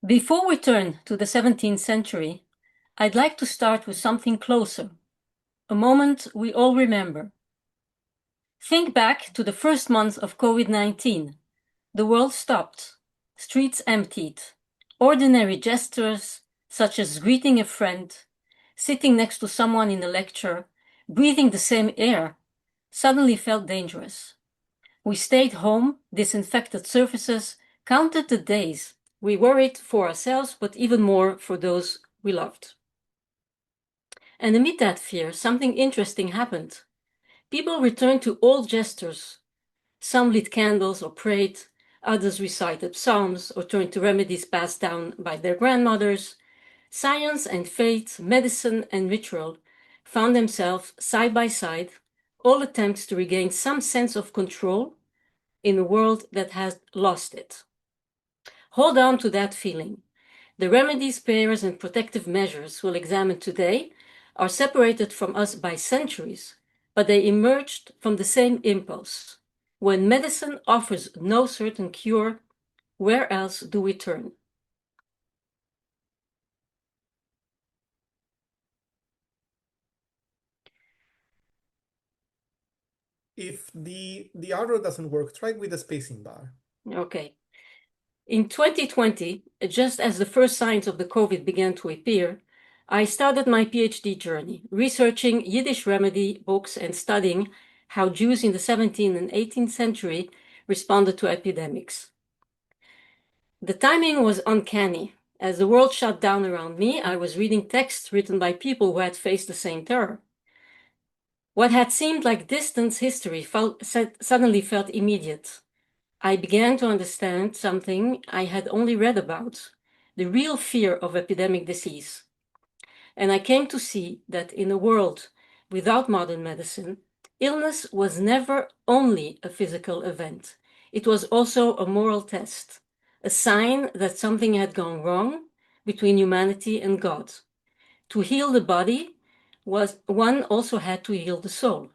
Before we turn to the 17th century, I'd like to start with something closer, a moment we all remember. Think back to the first month of COVID-19. The world stopped, streets emptied, ordinary gestures such as greeting a friend, sitting next to someone in a lecture, breathing the same air, suddenly felt dangerous. We stayed home, disinfected surfaces, counted the days. We worried for ourselves, but even more for those we loved. And amid that fear, something interesting happened. People returned to old gestures. Some lit candles or prayed, others recited psalms or turned to remedies passed down by their grandmothers. Science and faith, medicine and ritual found themselves side by side, all attempts to regain some sense of control in a world that has lost it. Hold on to that feeling. The remedies, prayers, and protective measures we'll examine today are separated from us by centuries, but they emerged from the same impulse. When medicine offers no certain cure, where else do we turn? If the arrow doesn't work, try with the spacing bar. Okay. In 2020, just as the first signs of the COVID began to appear, I started my PhD journey, researching Yiddish remedy books and studying how Jews in the 17th and 18th century responded to epidemics. The timing was uncanny. As the world shut down around me, I was reading texts written by people who had faced the same terror. What had seemed like distant history suddenly felt immediate. I began to understand something I had only read about, the real fear of epidemic disease. And I came to see that in a world without modern medicine, illness was never only a physical event. It was also a moral test, a sign that something had gone wrong between humanity and God. To heal the body, one also had to heal the soul.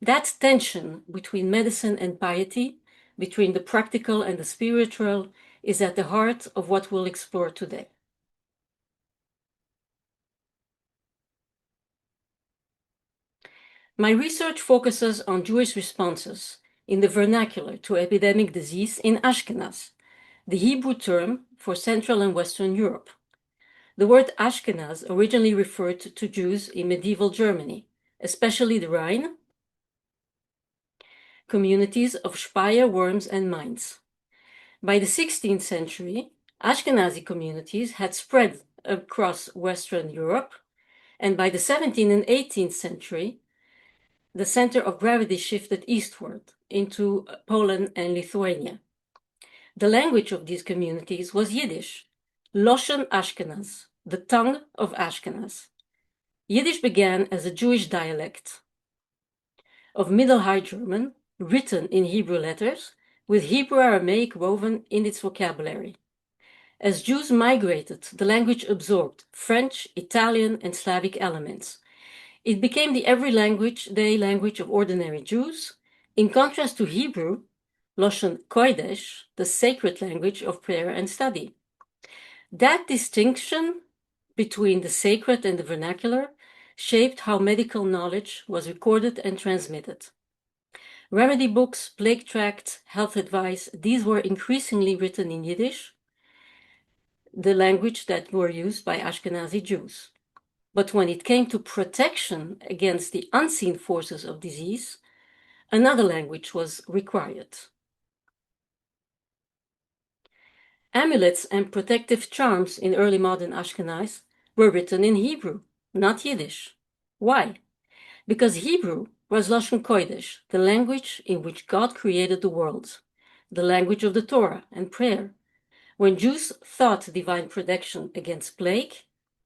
That tension between medicine and piety, between the practical and the spiritual, is at the heart of what we'll explore today. My research focuses on Jewish responses in the vernacular to epidemic disease in Ashkenaz, the Hebrew term for Central and Western Europe. The word Ashkenaz originally referred to Jews in medieval Germany, especially the Rhine, communities of Speyer, Worms, and Mainz. By the 16th century, Ashkenazi communities had spread across Western Europe, and by the 17th and 18th century, the center of gravity shifted eastward into Poland and Lithuania. The language of these communities was Yiddish, Loshen Ashkenaz, the tongue of Ashkenaz. Yiddish began as a Jewish dialect of Middle High German, written in Hebrew letters, with Hebrew Aramaic woven in its vocabulary. As Jews migrated, the language absorbed French, Italian, and Slavic elements. It became the everyday language of ordinary Jews, in contrast to Hebrew, Loshen Kodesh, the sacred language of prayer and study. That distinction between the sacred and the vernacular shaped how medical knowledge was recorded and transmitted. Remedy books, plague tracts, health advice, these were increasingly written in Yiddish, the language that were used by Ashkenazi Jews. But when it came to protection against the unseen forces of disease, another language was required. Amulets and protective charms in early modern Ashkenaz were written in Hebrew, not Yiddish. Why? Because Hebrew was Lashon Kodesh, the language in which God created the world, the language of the Torah and prayer. When Jews sought divine protection against plague,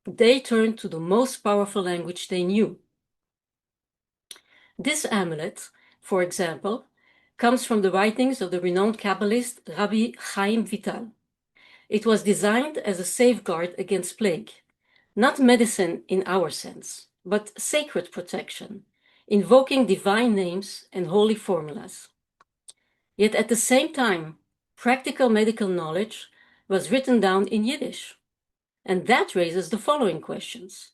they turned to the most powerful language they knew. This amulet, for example, comes from the writings of the renowned Kabbalist Rabbi Chaim Vital. It was designed as a safeguard against plague, not medicine in our sense, but sacred protection, invoking divine names and holy formulas. Yet at the same time, practical medical knowledge was written down in Yiddish. And that raises the following questions.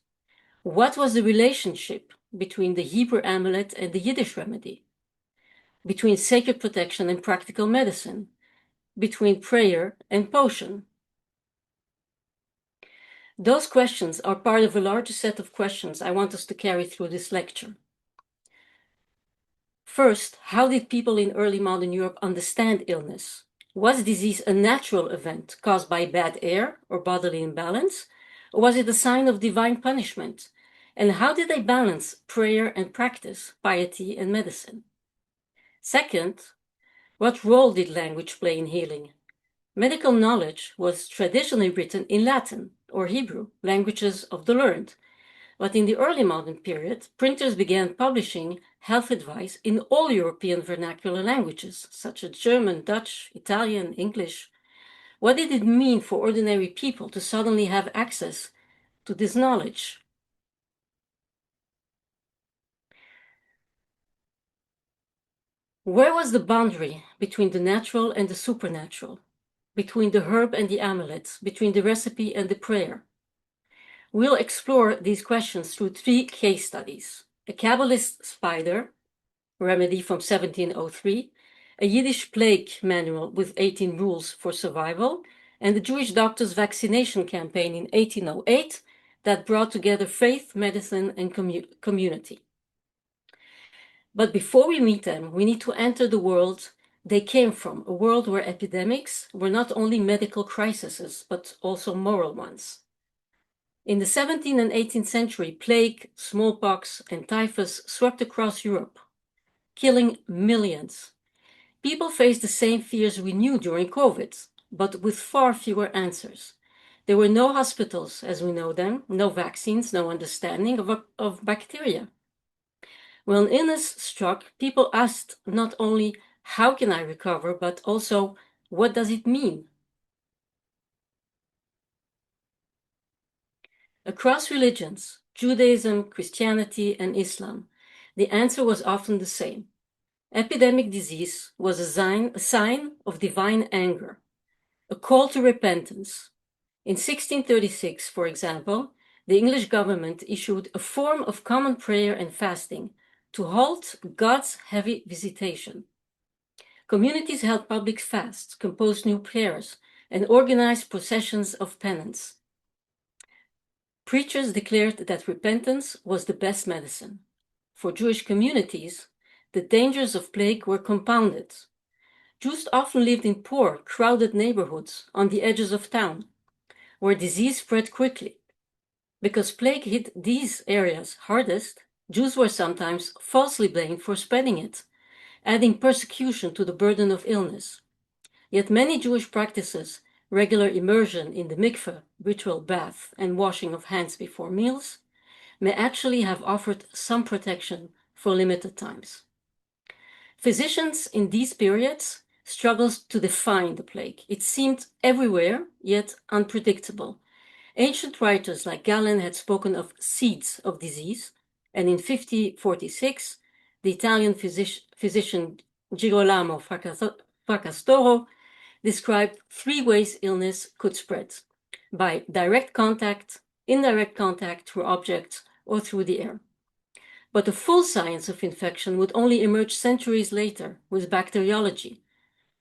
What was the relationship between the Hebrew amulet and the Yiddish remedy? Between sacred protection and practical medicine? Between prayer and potion? Those questions are part of a larger set of questions I want us to carry through this lecture. First, how did people in early modern Europe understand illness? Was disease a natural event caused by bad air or bodily imbalance? Or was it a sign of divine punishment? And how did they balance prayer and practice, piety and medicine? Second, what role did language play in healing? Medical knowledge was traditionally written in Latin or Hebrew, languages of the learned. But in the early modern period, printers began publishing health advice in all European vernacular languages, such as German, Dutch, Italian, English. What did it mean for ordinary people to suddenly have access to this knowledge? Where was the boundary between the natural and the supernatural, between the herb and the amulet, between the recipe and the prayer? We'll explore these questions through 3 case studies: a Kabbalist spider remedy from 1703, a Yiddish plague manual with 18 rules for survival, and the Jewish doctors' vaccination campaign in 1808 that brought together faith, medicine, and community. But before we meet them, we need to enter the world they came from, a world where epidemics were not only medical crises, but also moral ones. In the 17th and 18th century, plague, smallpox, and typhus swept across Europe, killing millions. People faced the same fears we knew during COVID, but with far fewer answers. There were no hospitals as we know them, no vaccines, no understanding of bacteria. When illness struck, people asked not only, how can I recover, but also, what does it mean? Across religions, Judaism, Christianity, and Islam, the answer was often the same. Epidemic disease was a sign of divine anger, a call to repentance. In 1636, for example, the English government issued a form of common prayer and fasting to halt God's heavy visitation. Communities held public fasts, composed new prayers, and organized processions of penance. Preachers declared that repentance was the best medicine. For Jewish communities, the dangers of plague were compounded. Jews often lived in poor, crowded neighborhoods on the edges of town, where disease spread quickly. Because plague hit these areas hardest, Jews were sometimes falsely blamed for spreading it, adding persecution to the burden of illness. Yet many Jewish practices, regular immersion in the mikveh, ritual bath, and washing of hands before meals, may actually have offered some protection for limited times. Physicians in these periods struggled to define the plague. It seemed everywhere, yet unpredictable. Ancient writers like Galen had spoken of seeds of disease, and in 5046, the Italian physician Girolamo Fracastoro described 3 ways illness could spread: by direct contact, indirect contact through objects, or through the air. But the full science of infection would only emerge centuries later with bacteriology.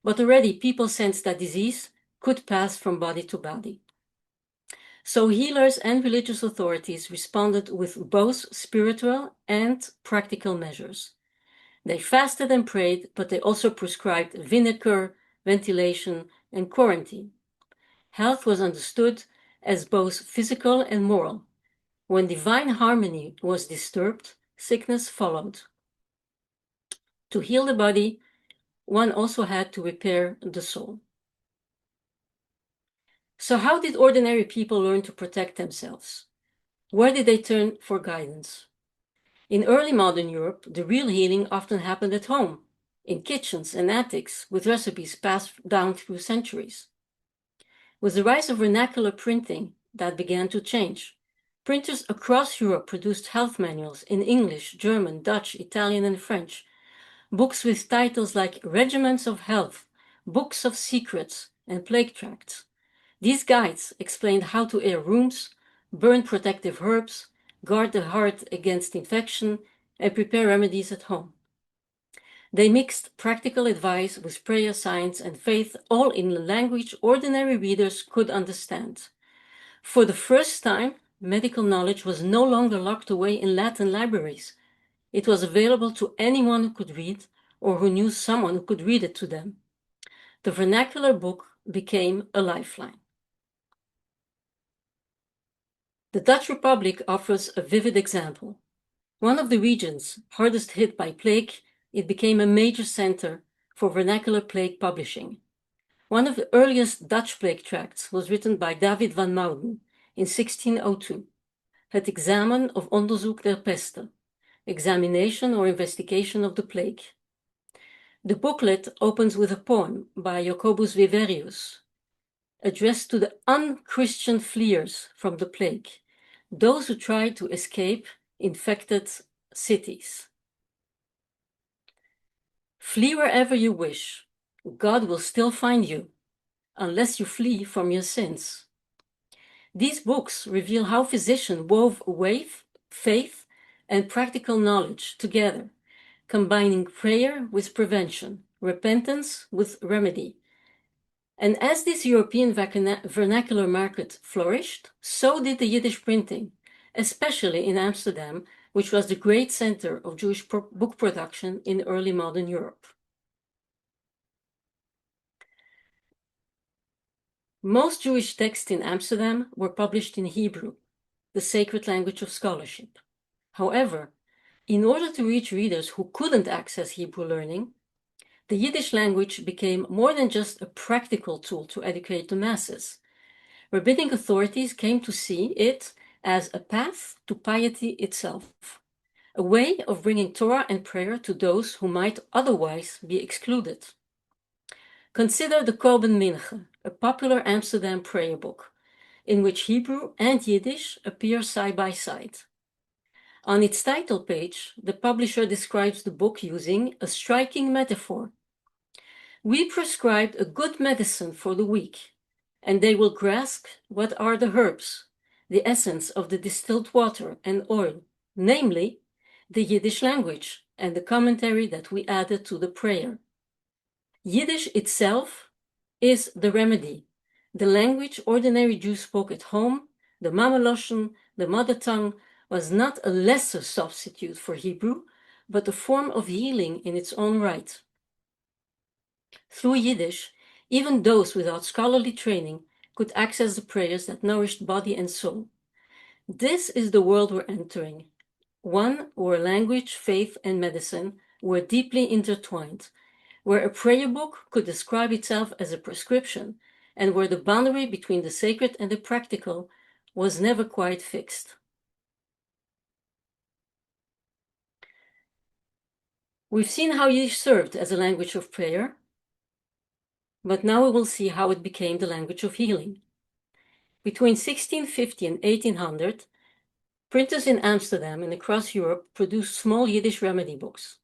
But already people sensed that disease could pass from body to body. So healers and religious authorities responded with both spiritual and practical measures. They fasted and prayed, but they also prescribed vinegar, ventilation, and quarantine. Health was understood as both physical and moral. When divine harmony was disturbed, sickness followed. To heal the body, one also had to repair the soul. So how did ordinary people learn to protect themselves? Where did they turn for guidance? In early modern Europe, the real healing often happened at home, in kitchens and attics, with recipes passed down through centuries. With the rise of vernacular printing, that began to change. Printers across Europe produced health manuals in English, German, Dutch, Italian, and French, books with titles like Regiments of Health, Books of Secrets, and Plague Tracts. These guides explained how to air rooms, burn protective herbs, guard the heart against infection, and prepare remedies at home. They mixed practical advice with prayer, science, and faith, all in a language ordinary readers could understand. For the first time, medical knowledge was no longer locked away in Latin libraries. It was available to anyone who could read or who knew someone who could read it to them. The vernacular book became a lifeline. The Dutch Republic offers a vivid example. One of the regions hardest hit by plague, it became a major center for vernacular plague publishing. One of the earliest Dutch plague tracts was written by David van Mauden in 1602, Het examen of onderzoek der peste, examination or investigation of the plague. The booklet opens with a poem by Jacobus Viverius, addressed to the unchristian fleers from the plague, those who tried to escape infected cities. Flee wherever you wish. God will still find you, unless you flee from your sins. These books reveal how physicians wove faith and practical knowledge together, combining prayer with prevention, repentance with remedy. And as this European vernacular market flourished, so did the Yiddish printing, especially in Amsterdam, which was the great center of Jewish book production in early modern Europe. Most Jewish texts in Amsterdam were published in Hebrew, the sacred language of scholarship. However, in order to reach readers who couldn't access Hebrew learning, the Yiddish language became more than just a practical tool to educate the masses. Rabbinic authorities came to see it as a path to piety itself, a way of bringing Torah and prayer to those who might otherwise be excluded. Consider the Korban Mincha, a popular Amsterdam prayer book, in which Hebrew and Yiddish appear side by side. On its title page, the publisher describes the book using a striking metaphor. We prescribed a good medicine for the weak, and they will grasp what are the herbs, the essence of the distilled water and oil, namely, the Yiddish language and the commentary that we added to the prayer. Yiddish itself is the remedy, the language ordinary Jews spoke at home, the Mamaloshen, the mother tongue, was not a lesser substitute for Hebrew, but a form of healing in its own right. Through Yiddish, even those without scholarly training could access the prayers that nourished body and soul. This is the world we're entering, one where language, faith, and medicine were deeply intertwined, where a prayer book could describe itself as a prescription, and where the boundary between the sacred and the practical was never quite fixed. We've seen how Yiddish served as a language of prayer, but now we will see how it became the language of healing. Between 1650 and 1800, printers in Amsterdam and across Europe produced small Yiddish remedy books,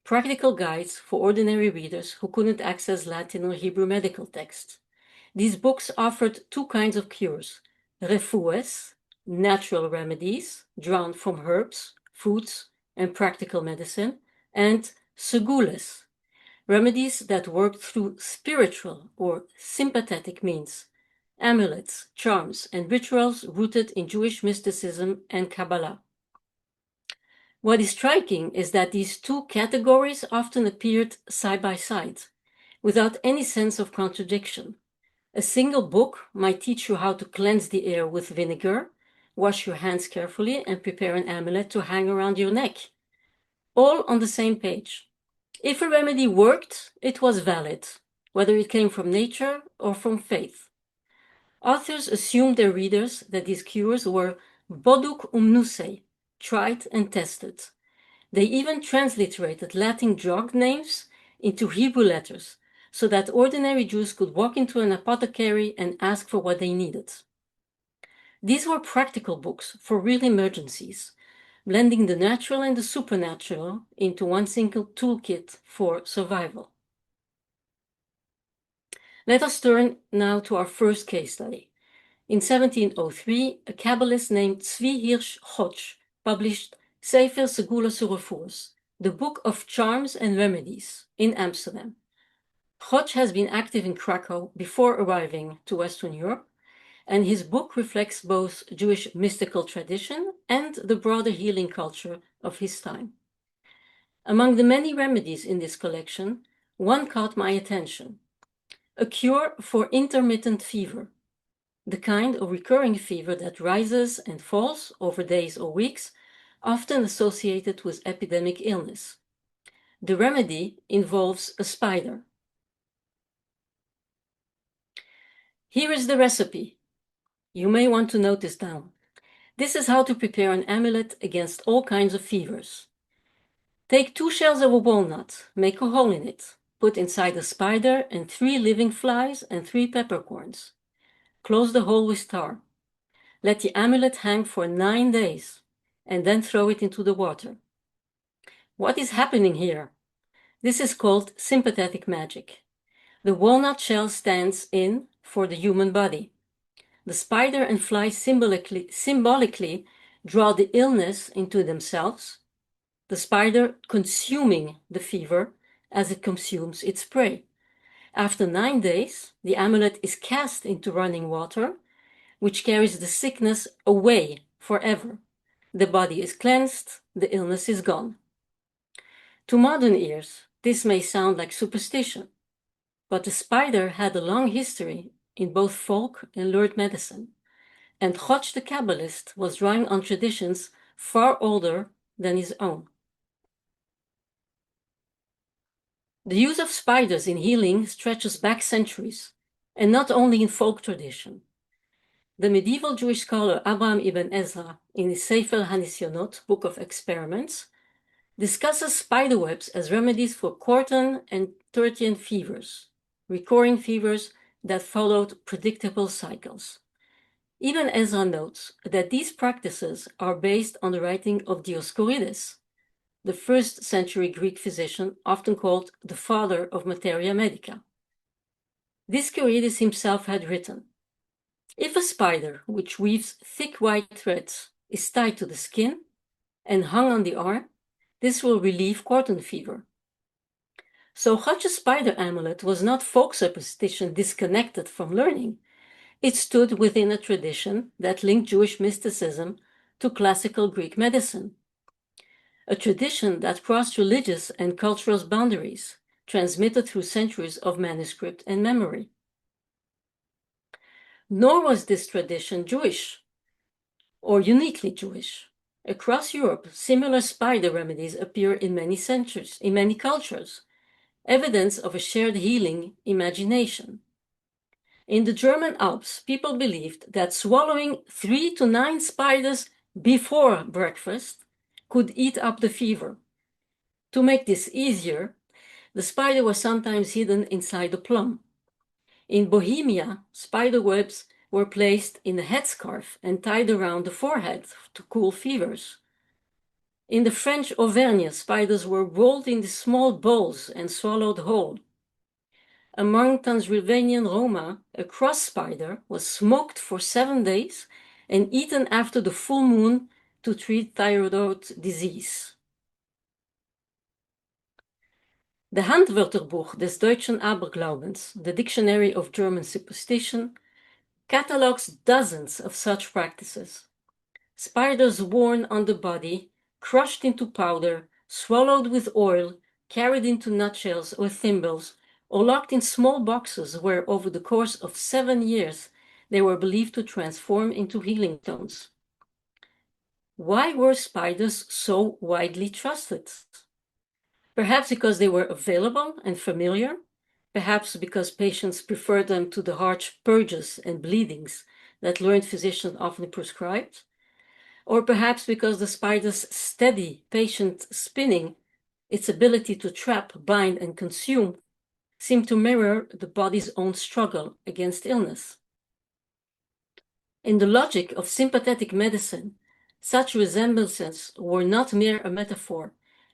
practical guides for ordinary readers who couldn't access Latin or Hebrew medical texts. These books offered two kinds of cures: refues, natural remedies drawn from herbs, foods, and practical medicine, and segules, remedies that worked through spiritual or sympathetic means, amulets, charms, and rituals rooted in Jewish mysticism and Kabbalah. What is striking is that these two categories often appeared side by side, without any sense of contradiction. A single book might teach you how to cleanse the air with vinegar, wash your hands carefully, and prepare an amulet to hang around your neck, all on the same page. If a remedy worked, it was valid, whether it came from nature or from faith. Authors assumed their readers that these cures were boduk umnusei, tried and tested. They even transliterated Latin drug names into Hebrew letters, so that ordinary Jews could walk into an apothecary and ask for what they needed. These were practical books for real emergencies, blending the natural and the supernatural into one single toolkit for survival. Let us turn now to our first case study. In 1703, a Kabbalist named Tzvi Hirsch Chodsch published Sefer Segulas Urefus, the Book of Charms and Remedies, in Amsterdam. Chodsch has been active in Krakow before arriving to Western Europe, and his book reflects both Jewish mystical tradition and the broader healing culture of his time. Among the many remedies in this collection, one caught my attention: a cure for intermittent fever, the kind of recurring fever that rises and falls over days or weeks, often associated with epidemic illness. The remedy involves a spider. Here is the recipe. You may want to note this down. This is how to prepare an amulet against all kinds of fevers. Take 2 shells of a walnut, make a hole in it, put inside a spider and 3 living flies and 3 peppercorns. Close the hole with tar. Let the amulet hang for 9 days, and then throw it into the water. What is happening here? This is called sympathetic magic. The walnut shell stands in for the human body. The spider and fly symbolically draw the illness into themselves, the spider consuming the fever as it consumes its prey. After 9 days, the amulet is cast into running water, which carries the sickness away forever. The body is cleansed, the illness is gone. To modern ears, this may sound like superstition, but the spider had a long history in both folk and lurid medicine, and Chodsch the Kabbalist was drawing on traditions far older than his own. The use of spiders in healing stretches back centuries, and not only in folk tradition. The medieval Jewish scholar Abraham ibn Ezra, in his Sefer HaNisyonot, Book of Experiments, discusses spiderwebs as remedies for quartan and tertian fevers, recurring fevers that followed predictable cycles. Ibn Ezra notes that these practices are based on the writing of Dioscorides, the 1st century Greek physician, often called the father of materia medica. Dioscorides himself had written, "If a spider which weaves thick white threads is tied to the skin and hung on the arm, this will relieve quartan fever." So Chodsch's spider amulet was not folk superstition disconnected from learning. It stood within a tradition that linked Jewish mysticism to classical Greek medicine, a tradition that crossed religious and cultural boundaries, transmitted through centuries of manuscript and memory. Nor was this tradition Jewish, or uniquely Jewish. Across Europe, similar spider remedies appear in many centuries, in many cultures, evidence of a shared healing imagination. In the German Alps, people believed that swallowing 3 to 9 spiders before breakfast could eat up the fever. To make this easier, the spider was sometimes hidden inside a plum. In Bohemia, spider webs were placed in a headscarf and tied around the forehead to cool fevers. In the French Auvergne, spiders were rolled into small bowls and swallowed whole. Among Transylvanian Roma, a cross spider was smoked for 7 days and eaten after the full moon to treat thyroid disease. The Handwörterbuch des deutschen Aberglaubens, the Dictionary of German Superstition, catalogs dozens of such practices. Spiders worn on the body, crushed into powder, swallowed with oil, carried into nutshells or thimbles, or locked in small boxes where, over the course of 7 years, they were believed to transform into healing stones. Why were spiders so widely trusted? Perhaps because they were available and familiar, perhaps because patients preferred them to the harsh purges and bleedings that learned physicians often prescribed, or perhaps because the spider's steady, patient spinning, its ability to trap, bind, and consume, seemed to mirror the body's own struggle against illness. In the logic of sympathetic medicine, such resemblances were not mere a metaphor,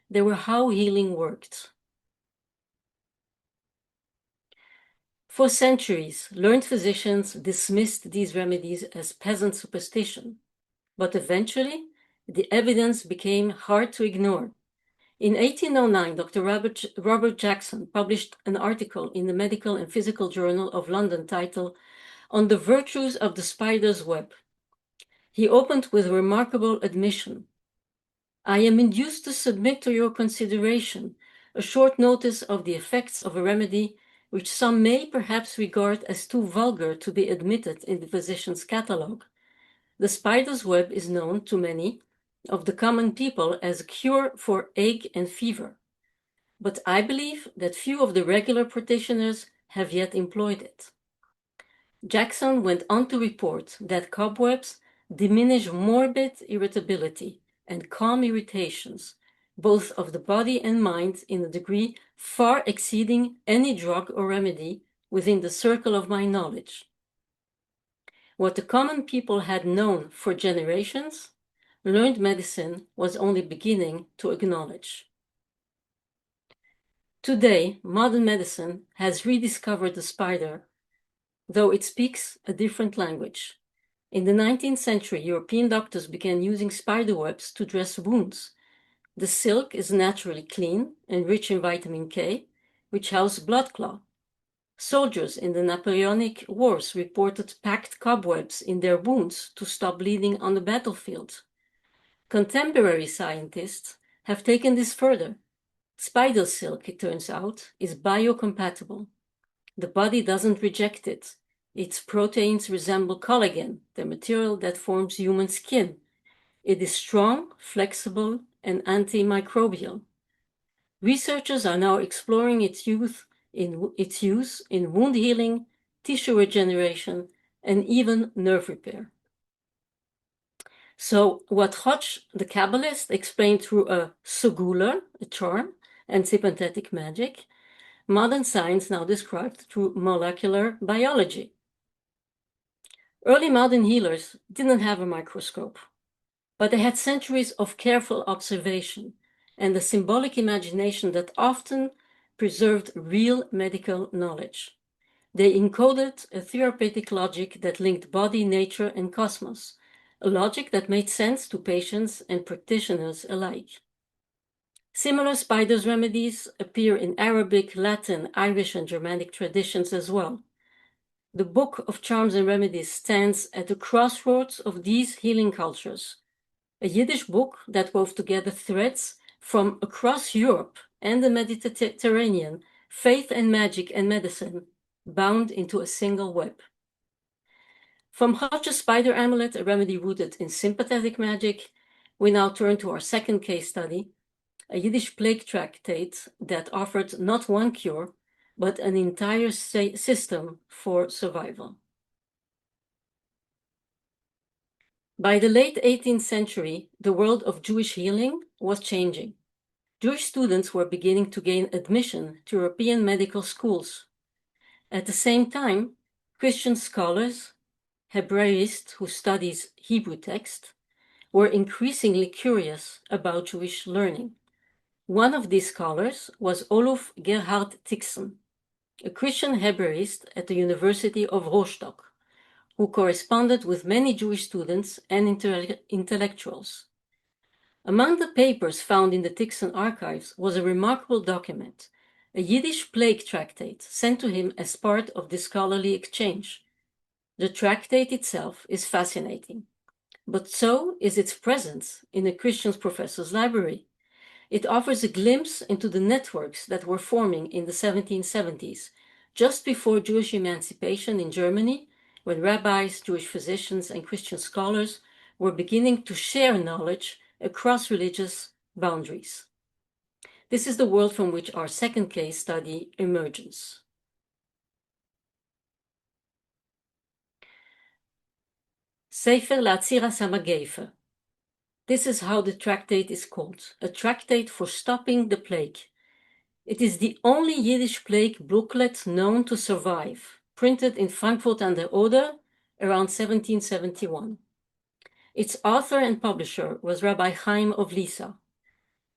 they were how healing worked. For centuries, learned physicians dismissed these remedies as peasant superstition, but eventually the evidence became hard to ignore. In 1809, Dr. Robert Jackson published an article in the Medical and Physical Journal of London titled "On the Virtues of the Spider's Web." He opened with a remarkable admission: "I am induced to submit to your consideration a short notice of the effects of a remedy which some may perhaps regard as too vulgar to be admitted in the physician's catalogue. The spider's web is known to many of the common people as a cure for ague and fever, but I believe that few of the regular practitioners have yet employed it." Jackson went on to report that cobwebs diminish morbid irritability and calm irritations, both of the body and mind, in a degree far exceeding any drug or remedy within the circle of my knowledge. What the common people had known for generations, learned medicine was only beginning to acknowledge. Today, modern medicine has rediscovered the spider, though it speaks a different language. In the 19th century, European doctors began using spider webs to dress wounds. The silk is naturally clean and rich in vitamin K, which helps blood clot. Soldiers in the Napoleonic Wars reported packed cobwebs in their wounds to stop bleeding on the battlefield. Contemporary scientists have taken this further. Spider silk, it turns out, is biocompatible. The body doesn't reject it. Its proteins resemble collagen, the material that forms human skin. It is strong, flexible, and antimicrobial. Researchers are now exploring its use in wound healing, tissue regeneration, and even nerve repair. So what Hodge, the Kabbalist, explained through a segula, a charm, and sympathetic magic, modern science now described through molecular biology. Early modern healers didn't have a microscope, but they had centuries of careful observation and a symbolic imagination that often preserved real medical knowledge. They encoded a therapeutic logic that linked body, nature, and cosmos, a logic that made sense to patients and practitioners alike. Similar spiders' remedies appear in Arabic, Latin, Irish, and Germanic traditions as well. The Book of Charms and Remedies stands at the crossroads of these healing cultures, a Yiddish book that wove together threads from across Europe and the Mediterranean, faith and magic and medicine, bound into a single web. From Hodge's spider amulet, a remedy rooted in sympathetic magic, we now turn to our second case study, a Yiddish plague tractate that offered not one cure, but an entire system for survival. By the late 18th century, the world of Jewish healing was changing. Jewish students were beginning to gain admission to European medical schools. At the same time, Christian scholars, Hebraists who studies Hebrew text, were increasingly curious about Jewish learning. One of these scholars was Oluf Gerhard Tixen, a Christian Hebraist at the University of Rostock, who corresponded with many Jewish students and intellectuals. Among the papers found in the Tixen archives was a remarkable document, a Yiddish plague tractate sent to him as part of this scholarly exchange. The tractate itself is fascinating, but so is its presence in a Christian professor's library. It offers a glimpse into the networks that were forming in the 1770s, just before Jewish emancipation in Germany, when rabbis, Jewish physicians, and Christian scholars were beginning to share knowledge across religious boundaries. This is the world from which our second case study emerges. Sefer L'Atziras HaMageifa. This is how the tractate is called, a tractate for stopping the plague. It is the only Yiddish plague booklet known to survive, printed in Frankfurt an der Oder around 1771. Its author and publisher was Rabbi Chaim of Lisa.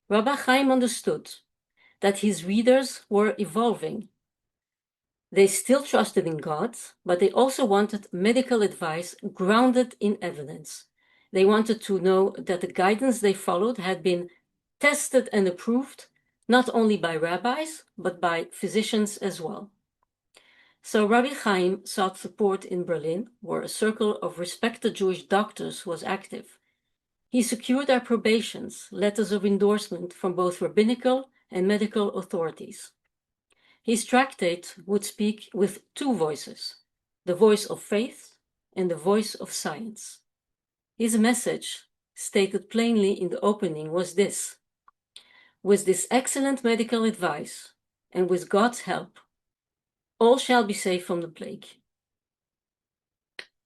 Rabbi Chaim understood that his readers were evolving. They still trusted in God, but they also wanted medical advice grounded in evidence. They wanted to know that the guidance they followed had been tested and approved, not only by rabbis, but by physicians as well. So Rabbi Chaim sought support in Berlin, where a circle of respected Jewish doctors was active. He secured approbations, letters of endorsement from both rabbinical and medical authorities. His tractate would speak with two voices, the voice of faith and the voice of science. His message, stated plainly in the opening, was this: with this excellent medical advice and with God's help, all shall be safe from the plague.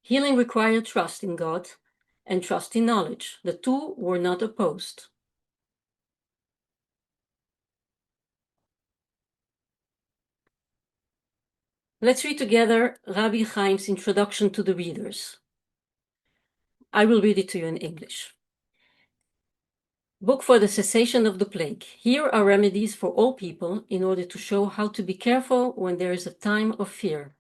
Healing required trust in God and trust in knowledge. The two were not opposed. Let's read together Rabbi Chaim's introduction to the readers. I will read it to you in English. Book for the cessation of the plague. Here are remedies for all people in order to show how to be careful when there is a time of fear,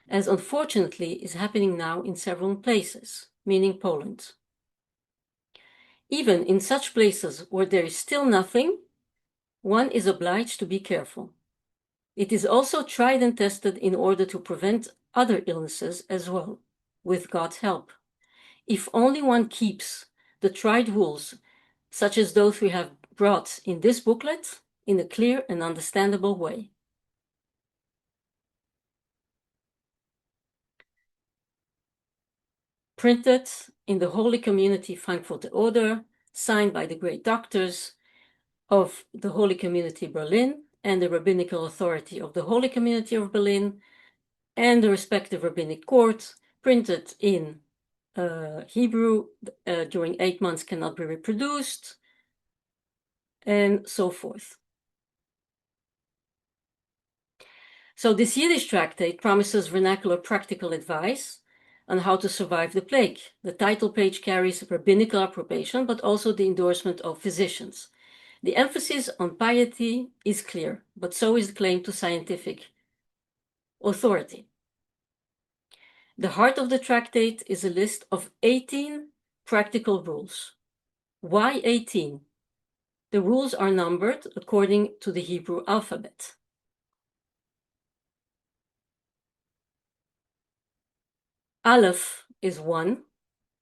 as unfortunately is happening now in several places, meaning Poland. Even in such places where there is still nothing, one is obliged to be careful. It is also tried and tested in order to prevent other illnesses as well, with God's help. If only one keeps the tried rules, such as those we have brought in this booklet, in a clear and understandable way. Printed in the Holy Community Frankfurter Order, signed by the great doctors of the Holy Community Berlin and the Rabbinical Authority of the Holy Community of Berlin and the respective rabbinic court, printed in Hebrew, during 8 months cannot be reproduced, and so forth. So this Yiddish tractate promises vernacular practical advice on how to survive the plague. The title page carries rabbinical approbation, but also the endorsement of physicians. The emphasis on piety is clear, but so is the claim to scientific authority. The heart of the tractate is a list of 18 practical rules. Why 18? The rules are numbered according to the Hebrew alphabet. Aleph is 1,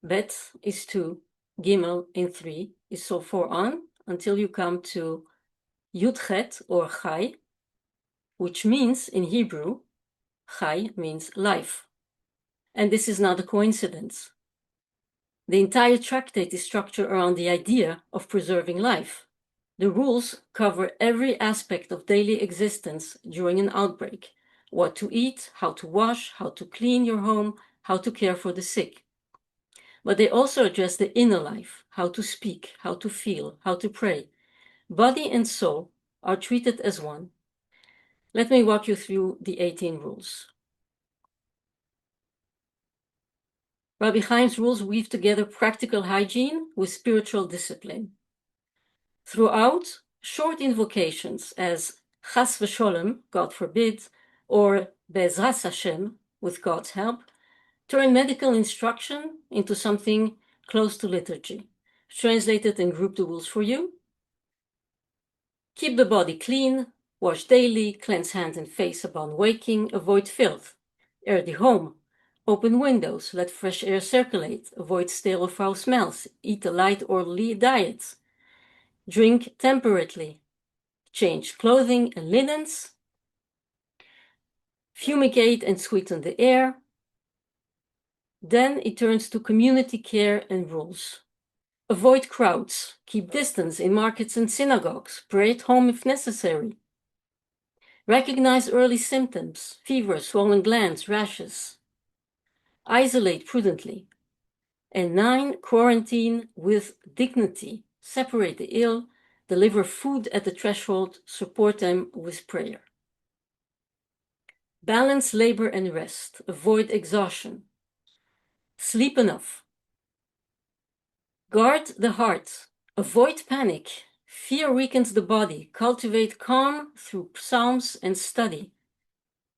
Bet is 2, Gimel in 3, is so far on until you come to Yudchet or Chai, which means in Hebrew, Chai means life. And this is not a coincidence. The entire tractate is structured around the idea of preserving life. The rules cover every aspect of daily existence during an outbreak: what to eat, how to wash, how to clean your home, how to care for the sick. But they also address the inner life: how to speak, how to feel, how to pray. Body and soul are treated as one. Let me walk you through the 18 rules. Rabbi Chaim's rules weave together practical hygiene with spiritual discipline. Throughout, short invocations as Chas v'sholem, God forbid, or Be'ezras Hashem, with God's help, turn medical instruction into something close to liturgy. Translated and group the rules for you. Keep the body clean, wash daily, cleanse hands and face upon waking, avoid filth. Air the home. Open windows, let fresh air circulate, avoid stale or foul smells, eat a light orderly diet. Drink temperately. Change clothing and linens. Fumigate and sweeten the air. Then it turns to community care and rules. Avoid crowds. Keep distance in markets and synagogues. Pray at home if necessary. Recognize early symptoms: fever, swollen glands, rashes. Isolate prudently. And 9, quarantine with dignity. Separate the ill. Deliver food at the threshold. Support them with prayer. Balance labor and rest. Avoid exhaustion. Sleep enough. Guard the heart. Avoid panic. Fear weakens the body. Cultivate calm through psalms and study.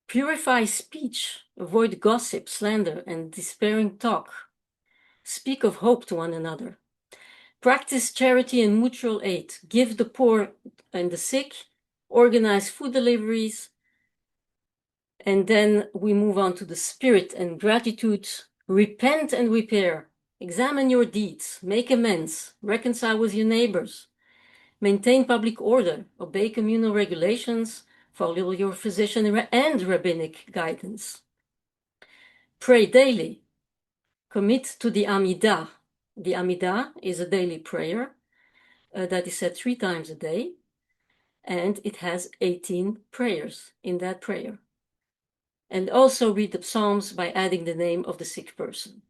Purify speech, avoid gossip, slander, and despairing talk. Speak of hope to one another. Practice charity and mutual aid. Give the poor and the sick. Organize food deliveries. And then we move on to the spirit and gratitude. Repent and repair. Examine your deeds. Make amends. Reconcile with your neighbors. Maintain public order. Obey communal regulations. Follow your physician and rabbinic guidance. Pray daily. Commit to the Amidah. The Amidah is a daily prayer that is said 3 times a day, and it has 18 prayers in that prayer. And also read the Psalms by adding the name of the sick person.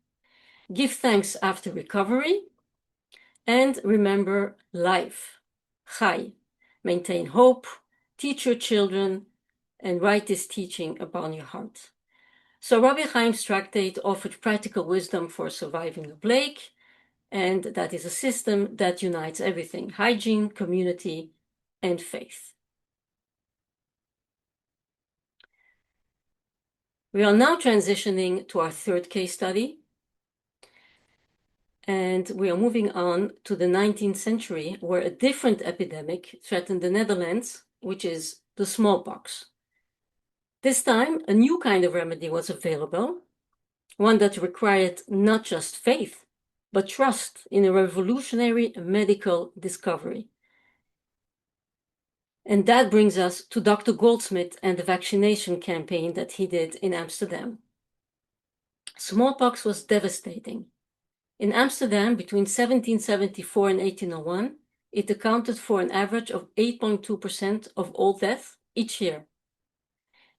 Give thanks after recovery, and remember life, Chai. Maintain hope, teach your children, and write this teaching upon your heart. So Rabbi Chaim's tractate offered practical wisdom for surviving a plague, and that is a system that unites everything: hygiene, community, and faith. We are now transitioning to our 3rd case study, and we are moving on to the 19th century, where a different epidemic threatened the Netherlands, which is the smallpox. This time, a new kind of remedy was available, one that required not just faith, but trust in a revolutionary medical discovery. And that brings us to Dr. Goldsmith and the vaccination campaign that he did in Amsterdam. Smallpox was devastating. In Amsterdam, between 1774 and 1801, it accounted for an average of 8.2% of all deaths each year.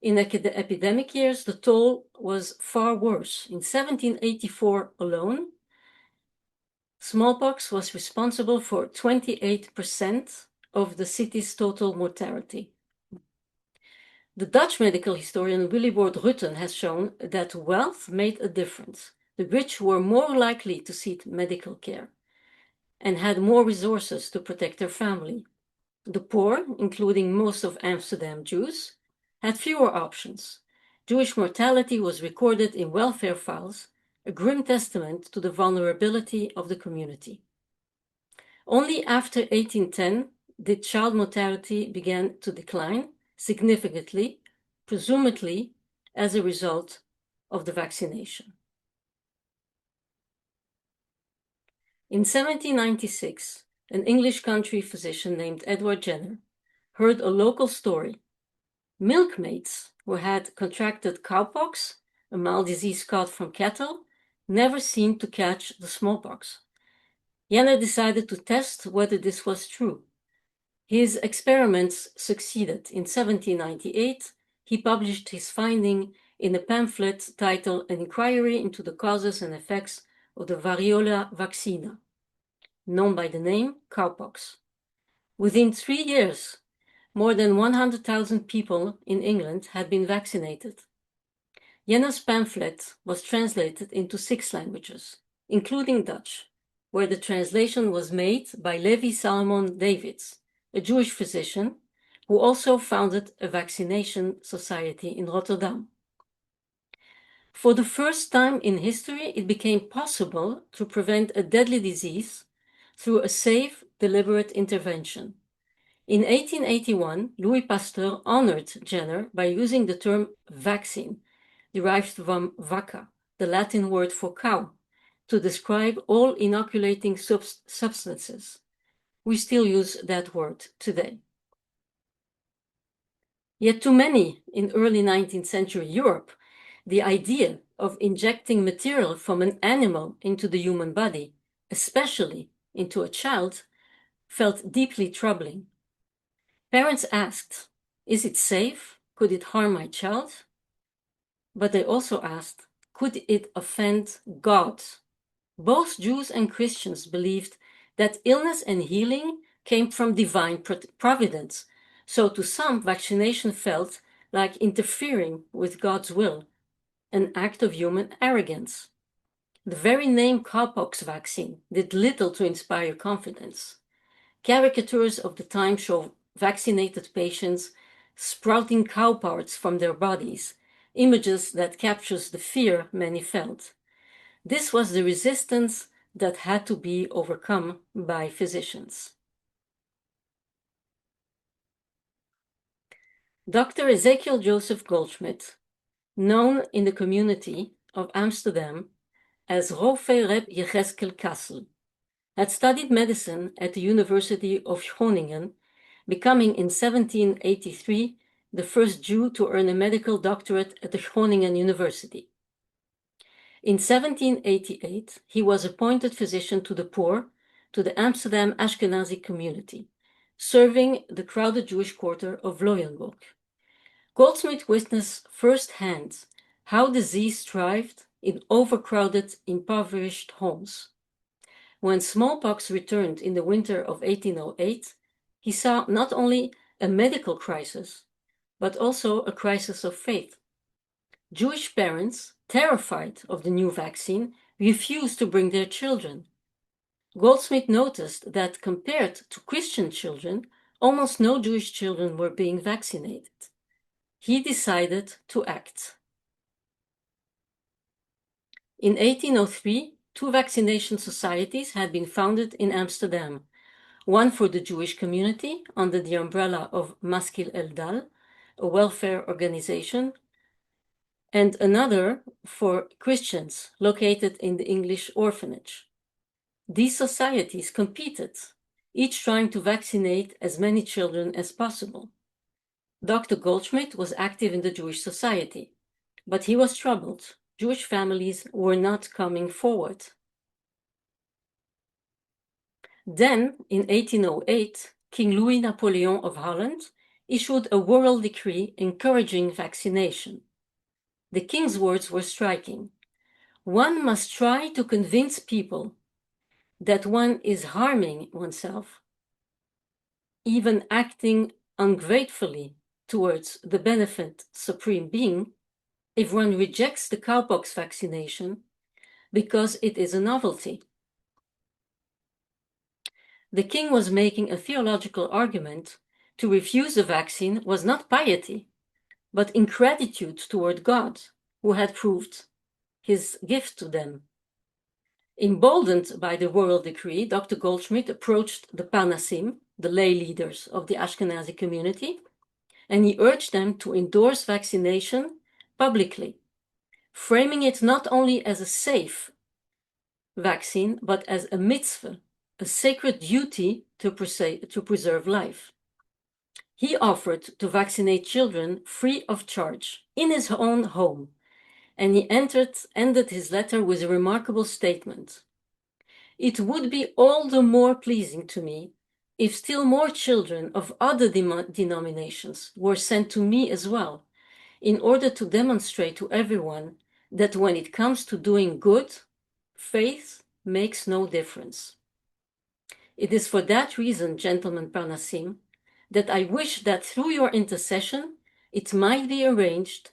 In the epidemic years, the toll was far worse. In 1784 alone, smallpox was responsible for 28% of the city's total mortality. The Dutch medical historian Willibord Rutten has shown that wealth made a difference. The rich were more likely to seek medical care and had more resources to protect their family. The poor, including most of Amsterdam Jews, had fewer options. Jewish mortality was recorded in welfare files, a grim testament to the vulnerability of the community. Only after 1810 did child mortality begin to decline significantly, presumably as a result of the vaccination. In 1796, an English country physician named Edward Jenner heard a local story. Milkmaids who had contracted cowpox, a mild disease caught from cattle, never seemed to catch the smallpox. Jenner decided to test whether this was true. His experiments succeeded. In 1798, he published his finding in a pamphlet titled An Inquiry into the Causes and Effects of the Variola Vaccina, known by the name cowpox. Within 3 years, more than 100,000 people in England had been vaccinated. Jenner's pamphlet was translated into 6 languages, including Dutch, where the translation was made by Levi Salomon Davids, a Jewish physician who also founded a vaccination society in Rotterdam. For the first time in history, it became possible to prevent a deadly disease through a safe, deliberate intervention. In 1881, Louis Pasteur honored Jenner by using the term vaccine, derived from vacca, the Latin word for cow, to describe all inoculating substances. We still use that word today. Yet to many in early 19th century Europe, the idea of injecting material from an animal into the human body, especially into a child, felt deeply troubling. Parents asked, is it safe? Could it harm my child? But they also asked, could it offend God? Both Jews and Christians believed that illness and healing came from divine providence. So to some, vaccination felt like interfering with God's will, an act of human arrogance. The very name cowpox vaccine did little to inspire confidence. Caricatures of the time show vaccinated patients sprouting cow parts from their bodies, images that captures the fear many felt. This was the resistance that had to be overcome by physicians. Dr. Ezekiel Joseph Goldschmidt, known in the community of Amsterdam as Rofe Reb Yecheskel Kassel, had studied medicine at the University of Groningen, becoming in 1783 the first Jew to earn a medical doctorate at the Groningen University. In 1788, he was appointed physician to the poor to the Amsterdam Ashkenazi community, serving the crowded Jewish quarter of Loyenburg. Goldsmith witnessed firsthand how disease thrived in overcrowded, impoverished homes. When smallpox returned in the winter of 1808, he saw not only a medical crisis, but also a crisis of faith. Jewish parents, terrified of the new vaccine, refused to bring their children. Goldsmith noticed that compared to Christian children, almost no Jewish children were being vaccinated. He decided to act. In 1803, two vaccination societies had been founded in Amsterdam, one for the Jewish community under the umbrella of Maskil Eldal, a welfare organization, and another for Christians located in the English orphanage. These societies competed, each trying to vaccinate as many children as possible. Dr. Goldschmidt was active in the Jewish Society, but he was troubled. Jewish families were not coming forward. Then, in 1808, King Louis Napoleon of Holland issued a royal decree encouraging vaccination. The king's words were striking. One must try to convince people that one is harming oneself, even acting ungratefully towards the beneficent Supreme Being, if one rejects the cowpox vaccination because it is a novelty. The king was making a theological argument. To refuse the vaccine was not piety, but ingratitude toward God, who had proved his gift to them. Emboldened by the royal decree, Dr. Goldschmidt approached the Parnasim, the lay leaders of the Ashkenazi community, and he urged them to endorse vaccination publicly, framing it not only as a safe vaccine, but as a mitzvah, a sacred duty to preserve life. He offered to vaccinate children free of charge in his own home, and he ended his letter with a remarkable statement. It would be all the more pleasing to me if still more children of other denominations were sent to me as well, in order to demonstrate to everyone that when it comes to doing good, faith makes no difference. It is for that reason, gentlemen Parnasim, that I wish that through your intercession it might be arranged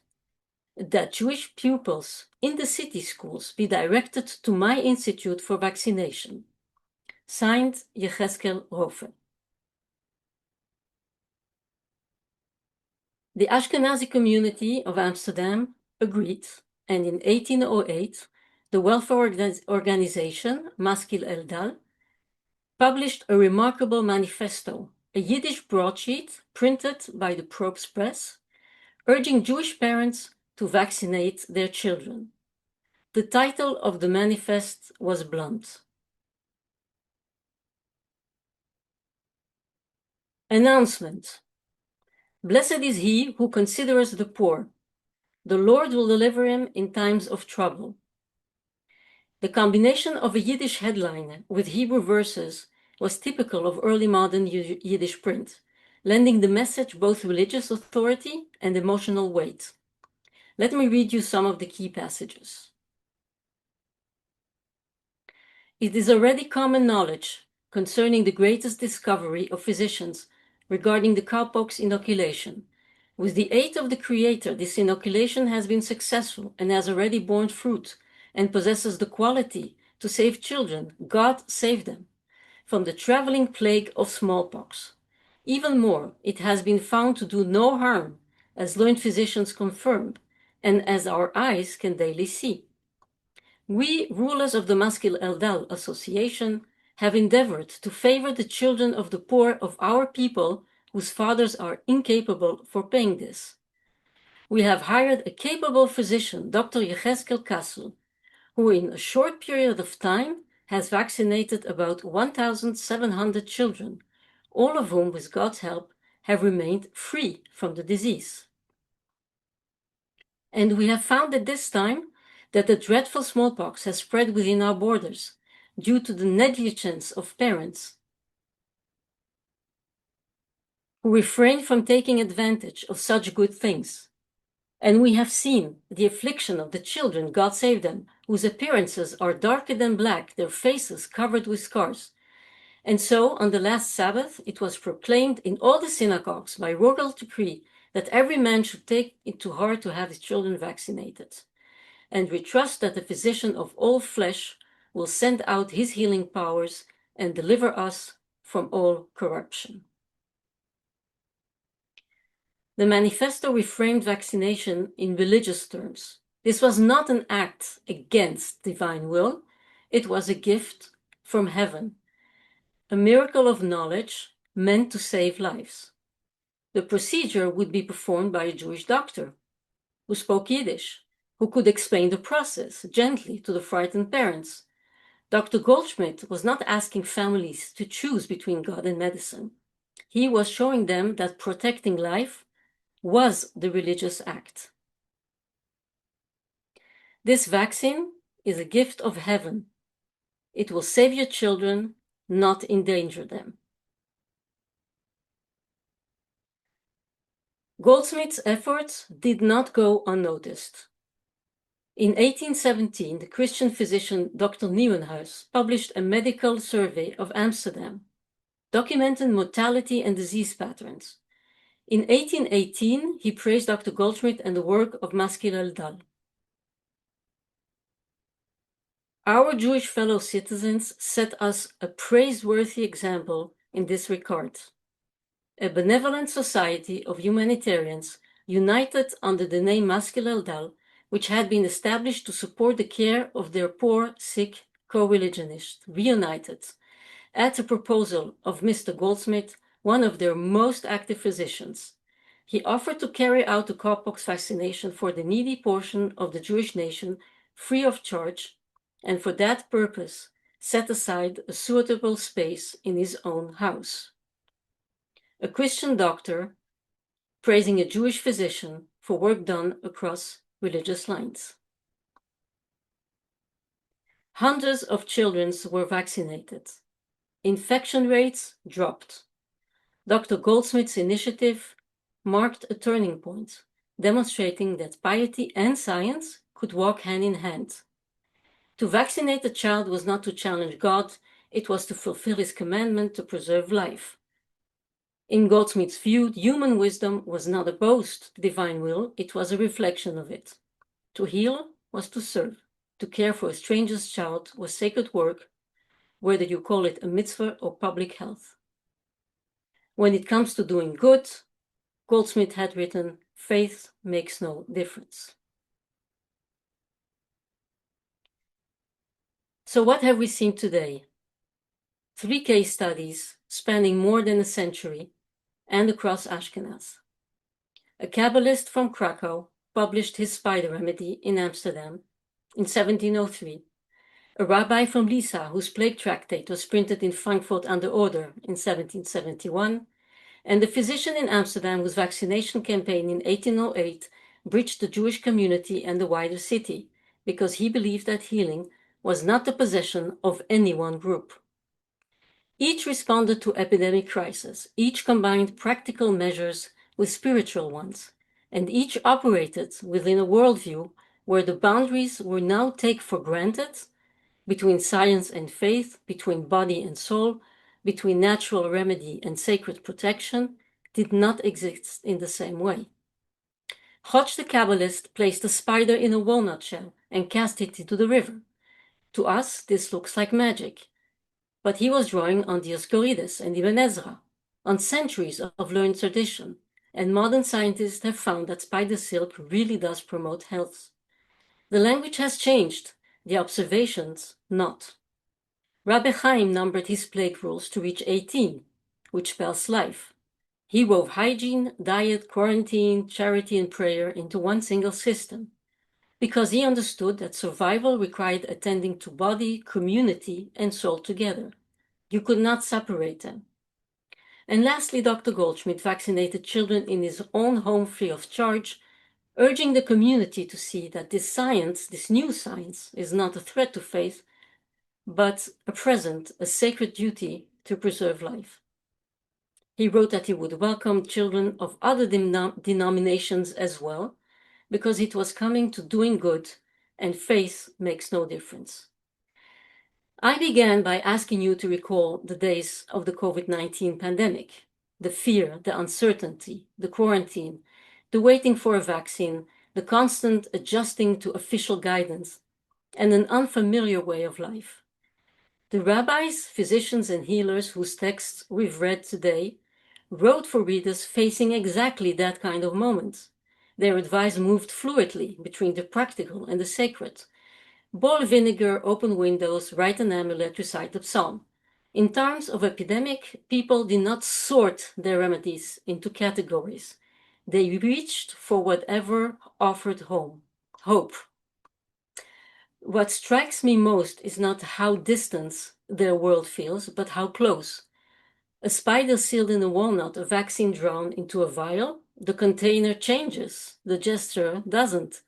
that Jewish pupils in the city schools be directed to my institute for vaccination. Signed, Yecheskel Rofe. The Ashkenazi community of Amsterdam agreed, and in 1808, the welfare organization Maskil Eldal published a remarkable manifesto, a Yiddish broadsheet printed by the Probst Press, urging Jewish parents to vaccinate their children. The title of the manifest was blunt. Announcement. Blessed is he who considers the poor. The Lord will deliver him in times of trouble. The combination of a Yiddish headline with Hebrew verses was typical of early modern Yiddish print, lending the message both religious authority and emotional weight. Let me read you some of the key passages. It is already common knowledge concerning the greatest discovery of physicians regarding the cowpox inoculation. With the aid of the Creator, this inoculation has been successful and has already borne fruit and possesses the quality to save children, God save them, from the traveling plague of smallpox. Even more, it has been found to do no harm, as learned physicians confirm, and as our eyes can daily see. We, rulers of the Maskil Eldal Association, have endeavored to favor the children of the poor of our people whose fathers are incapable for paying this. We have hired a capable physician, Dr. Yechezkel Kassel, who in a short period of time has vaccinated about 1,700 children, all of whom, with God's help, have remained free from the disease. And we have found at this time that the dreadful smallpox has spread within our borders due to the negligence of parents who refrain from taking advantage of such good things. And we have seen the affliction of the children, God save them, whose appearances are darker than black, their faces covered with scars. And so, on the last Sabbath, it was proclaimed in all the synagogues by royal decree that every man should take it to heart to have his children vaccinated. And we trust that the physician of all flesh will send out his healing powers and deliver us from all corruption. The manifesto reframed vaccination in religious terms. This was not an act against divine will, it was a gift from heaven, a miracle of knowledge meant to save lives. The procedure would be performed by a Jewish doctor who spoke Yiddish, who could explain the process gently to the frightened parents. Dr. Goldschmidt was not asking families to choose between God and medicine. He was showing them that protecting life was the religious act. This vaccine is a gift of heaven. It will save your children, not endanger them. Goldsmith's efforts did not go unnoticed. In 1817, the Christian physician Dr. Nieuwenhuis published a medical survey of Amsterdam, documenting mortality and disease patterns. In 1818, he praised Dr. Goldschmidt and the work of Maskil Eldal. Our Jewish fellow citizens set us a praiseworthy example in this regard. A benevolent society of humanitarians united under the name Maskil Eldal, which had been established to support the care of their poor, sick co-religionists, reunited, at the proposal of Mr. Goldsmith, one of their most active physicians. He offered to carry out the cowpox vaccination for the needy portion of the Jewish nation free of charge, and for that purpose set aside a suitable space in his own house. A Christian doctor praising a Jewish physician for work done across religious lines. Hundreds of children were vaccinated. Infection rates dropped. Dr. Goldsmith's initiative marked a turning point, demonstrating that piety and science could walk hand in hand. To vaccinate a child was not to challenge God, it was to fulfill his commandment to preserve life. In Goldsmith's view, human wisdom was not opposed to divine will, it was a reflection of it. To heal was to serve. To care for a stranger's child was sacred work, whether you call it a mitzvah or public health. When it comes to doing good, Goldsmith had written, faith makes no difference. So what have we seen today? 3 case studies spanning more than a century and across Ashkenaz. A Kabbalist from Krakow published his spider remedy in Amsterdam in 1703. A rabbi from Lisa, whose plague tractate was printed in Frankfurt an der Oder in 1771, and a physician in Amsterdam whose vaccination campaign in 1808 bridged the Jewish community and the wider city, because he believed that healing was not the possession of any one group. Each responded to epidemic crisis, each combined practical measures with spiritual ones, and each operated within a worldview where the boundaries were now taken for granted between science and faith, between body and soul, between natural remedy and sacred protection, did not exist in the same way. Hodge the Kabbalist placed a spider in a walnut shell and cast it into the river. To us, this looks like magic, but he was drawing on Dioscorides and Ibn Ezra. on centuries of learned tradition, and modern scientists have found that spider silk really does promote health. The language has changed, the observations not. Rabbi Chaim numbered his plague rules to reach 18, which spells life. He wove hygiene, diet, quarantine, charity, and prayer into one single system, because he understood that survival required attending to body, community, and soul together. You could not separate them. And lastly, Dr. Goldschmidt vaccinated children in his own home free of charge, urging the community to see that this science, this new science, is not a threat to faith, but a present, a sacred duty to preserve life. He wrote that he would welcome children of other denominations as well, because it was coming to doing good, and faith makes no difference. I began by asking you to recall the days of the COVID-19 pandemic, the fear, the uncertainty, the quarantine, the waiting for a vaccine, the constant adjusting to official guidance, and an unfamiliar way of life. The rabbis, physicians, and healers whose texts we've read today wrote for readers facing exactly that kind of moment. Their advice moved fluidly between the practical and the sacred. Boil vinegar, open windows, write an amulet, recite a psalm. In times of epidemic, people did not sort their remedies into categories. They reached for whatever offered hope. What strikes me most is not how distant their world feels, but how close. A spider sealed in a walnut, a vaccine drawn into a vial, the container changes, the gesture doesn't.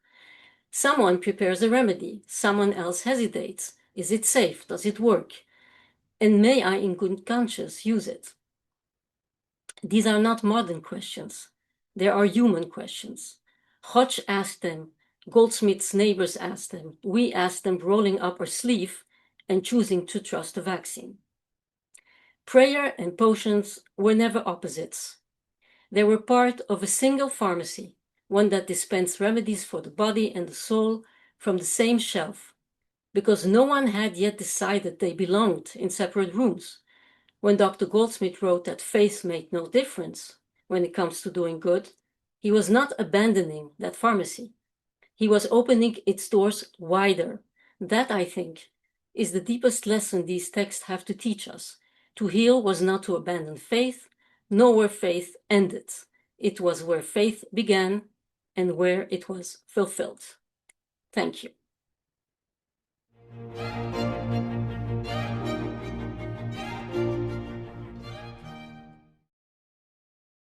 Someone prepares a remedy, someone else hesitates. Is it safe? Does it work? And may I, in good conscience, use it? These are not modern questions. They are human questions. Hodge asked them, Goldsmith's neighbors asked them, we asked them rolling up our sleeve and choosing to trust the vaccine. Prayer and potions were never opposites. They were part of a single pharmacy, one that dispensed remedies for the body and the soul from the same shelf, because no one had yet decided they belonged in separate rooms. When Dr. Goldsmith wrote that faith made no difference when it comes to doing good, he was not abandoning that pharmacy. He was opening its doors wider. That, I think, is the deepest lesson these texts have to teach us. To heal was not to abandon faith, nor where faith ended. It was where faith began and where it was fulfilled. Thank you.